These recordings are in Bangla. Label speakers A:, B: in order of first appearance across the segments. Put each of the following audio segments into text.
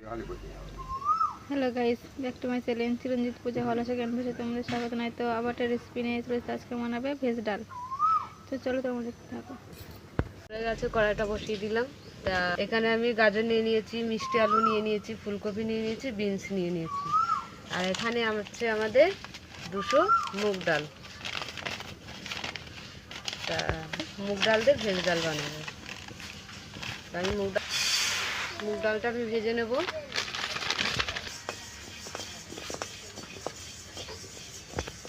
A: Hello guys, back to my channel Chiranjit পূজা হল সেকেন্ড বসে তোমাদের স্বাগত। নাই তো আবার একটা রেসিপি নিয়ে চলেছে। আজকে বানাবে ভেজ ডাল। তো চলো তোমরা দেখতে থাকো।
B: হয়ে গেছে, কড়াইটা বসিয়ে দিলাম। তা এখানে আমি গাজর নিয়ে নিয়েছি, মিষ্টি আলু নিয়ে নিয়েছি, ফুলকপি নিয়ে নিয়েছি, বিনস নিয়ে নিয়েছি। আর এখানে হচ্ছে আমাদের 200 মুগ ডাল। তা মুগ ডাল দিয়ে ভেজ ডাল বানাবো। তা আমি মুগ ডালটা আমি ভেজে নেব।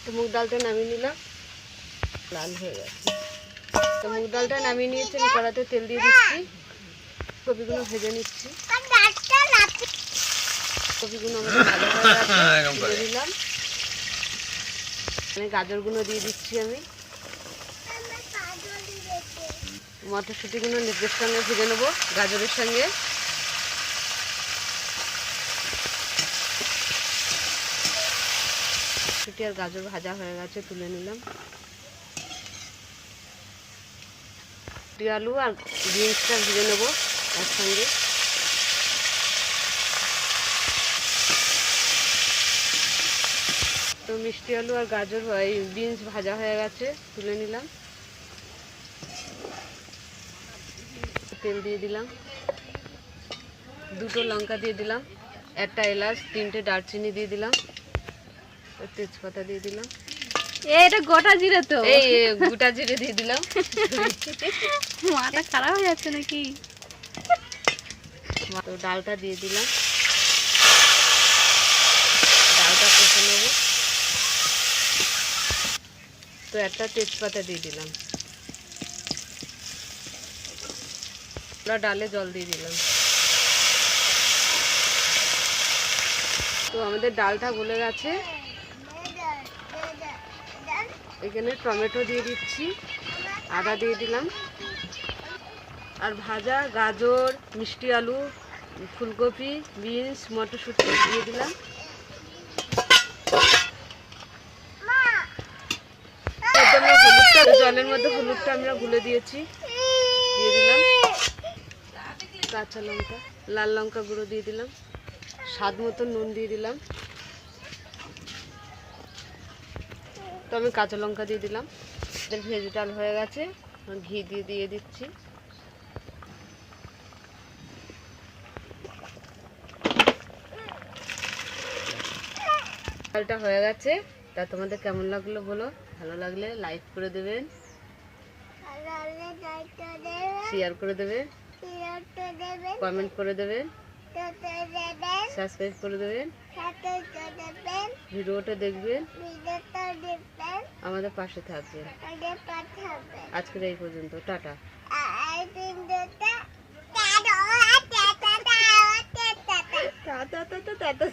B: তো মুগ ডালটা নামিয়ে নিলাম, লাল হয়ে গেছে। তো মুগ ডালটা নামিয়ে নিয়েছি, আমি কড়াতে তেল দিয়ে দিচ্ছি, কপিগুলো ভেজে নিচ্ছি। কপিগুলো আমাদের ভাজা হয়ে গেছে, দিয়ে দিলাম। আমি গাজরগুলো দিয়ে দিচ্ছি। আমি মটরশুঁটিগুলো লেবুর সঙ্গে ভেজে নেবো, গাজরের সঙ্গে। মটরশুঁটি আর গাজর ভাজা হয়ে গেছে, তুলে নিলাম। আলু আর বিনসটা ভেজে নেবো একসঙ্গে। তো মিষ্টি আলু আর গাজর বিনস ভাজা হয়ে গেছে, তুলে নিলাম। তেল দিয়ে দিলাম, 2টো লঙ্কা দিয়ে দিলাম, 1টা এলাচ, 3টে দারচিনি দিয়ে দিলাম, তেজপাতা দিয়ে দিলাম।
A: এটা গোটা জিরে তো,
B: এই গোটা জিরে দিয়ে দিলাম।
A: মাথা খারাপ হয়ে যাচ্ছে নাকি?
B: তো ডালটা দিয়ে দিলাম, ডালটা কষে নেব। তো 1টা তেজপাতা দিয়ে দিলাম, ডালে জল দিয়ে দিলাম। তো আমাদের ডালটা গলে গেছে। এখানে টমেটো দিয়ে দিচ্ছি, আদা দিয়ে দিলাম, আর ভাজা গাজর, মিষ্টি আলু, ফুলকপি, বিনস, মটরশুঁটি দিয়ে দিলাম। জলের মধ্যে হলুদটা আমরা গুলে দিয়েছি, দিয়ে দিলাম। কাঁচা লঙ্কা, লাল লঙ্কা গুঁড়ো দিয়ে দিলাম, স্বাদ মতো নুন দিয়ে দিলাম। তো আমি কাঁচা লঙ্কা দিয়ে দিলাম। ভেজ ডাল হয়ে গেছে, ঘি দিয়ে দিচ্ছি। ডালটা হয়ে গেছে। তা তোমাদের কেমন লাগলো বলো, ভালো লাগলে লাইক করে দেবেন, শেয়ার করে দেবেন, কমেন্ট করে দেবেন, সাবস্ক্রাইব করে দেবেন, ভিডিওটা দেখবেন, আমাদের পাশে থাকবেন। আজকের এই পর্যন্ত, টাটা। টাটা।